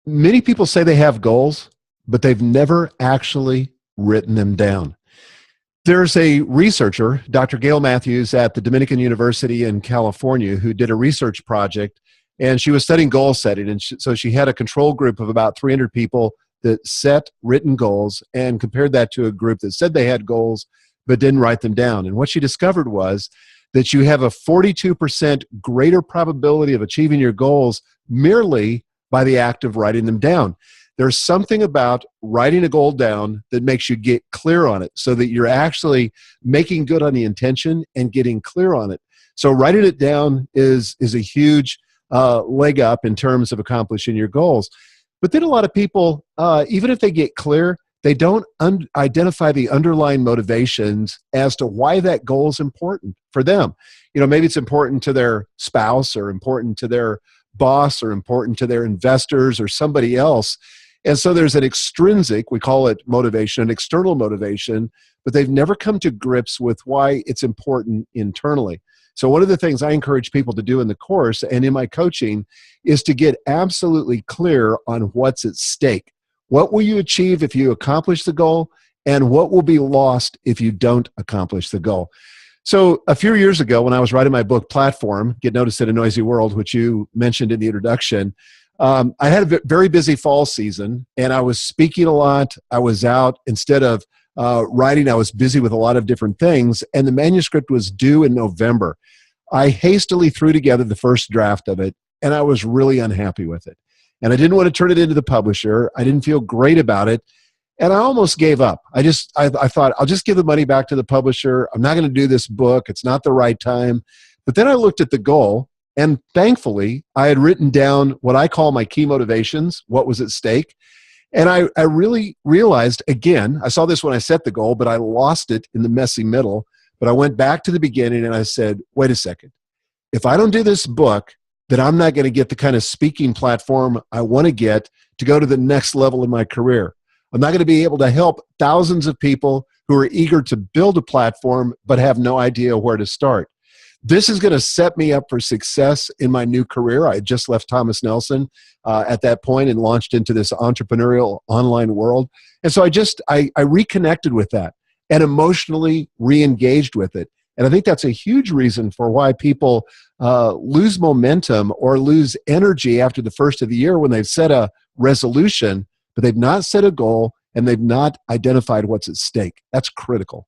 Many people say they have goals, but they've never actually written them down. There's a researcher, Dr. Gail Matthews at the Dominican University in California, who did a research project, and she was studying goal setting. And so she had a control group of about 300 people that set written goals and compared that to a group that said they had goals but didn't write them down. And what she discovered was that you have a 42% greater probability of achieving your goals merely by the act of writing them down. There's something about writing a goal down that makes you get clear on it so that you're actually making good on the intention and getting clear on it. So writing it down is a huge leg up in terms of accomplishing your goals. But then a lot of people, even if they get clear, they don't identify the underlying motivations as to why that goal is important for them. You know, maybe it's important to their spouse or important to their boss or important to their investors or somebody else. And so there's an extrinsic, we call it motivation, an external motivation, but they've never come to grips with why it's important internally. So one of the things I encourage people to do in the course and in my coaching is to get absolutely clear on what's at stake. What will you achieve if you accomplish the goal, and what will be lost if you don't accomplish the goal? So a few years ago, when I was writing my book, Platform, Get Noticed in a Noisy World, which you mentioned in the introduction, I had a very busy fall season, and I was speaking a lot. I was out. Instead of writing, I was busy with a lot of different things, and the manuscript was due in November. I hastily threw together the first draft of it, and I was really unhappy with it. And I didn't want to turn it into the publisher. I didn't feel great about it. And I almost gave up. I thought, I'll just give the money back to the publisher. I'm not going to do this book. It's not the right time. But then I looked at the goal, and thankfully, I had written down what I call my key motivations, what was at stake. And I really realized, again, I saw this when I set the goal, but I lost it in the messy middle. But I went back to the beginning and I said, wait a second. If I don't do this book, then I'm not going to get the kind of speaking platform I want to get to go to the next level in my career. I'm not going to be able to help thousands of people who are eager to build a platform but have no idea where to start. This is going to set me up for success in my new career. I had just left Thomas Nelson at that point and launched into this entrepreneurial online world. And so I reconnected with that and emotionally re-engaged with it. And I think that's a huge reason for why people lose momentum or lose energy after the first of the year when they've set a resolution, but they've not set a goal and they've not identified what's at stake. That's critical.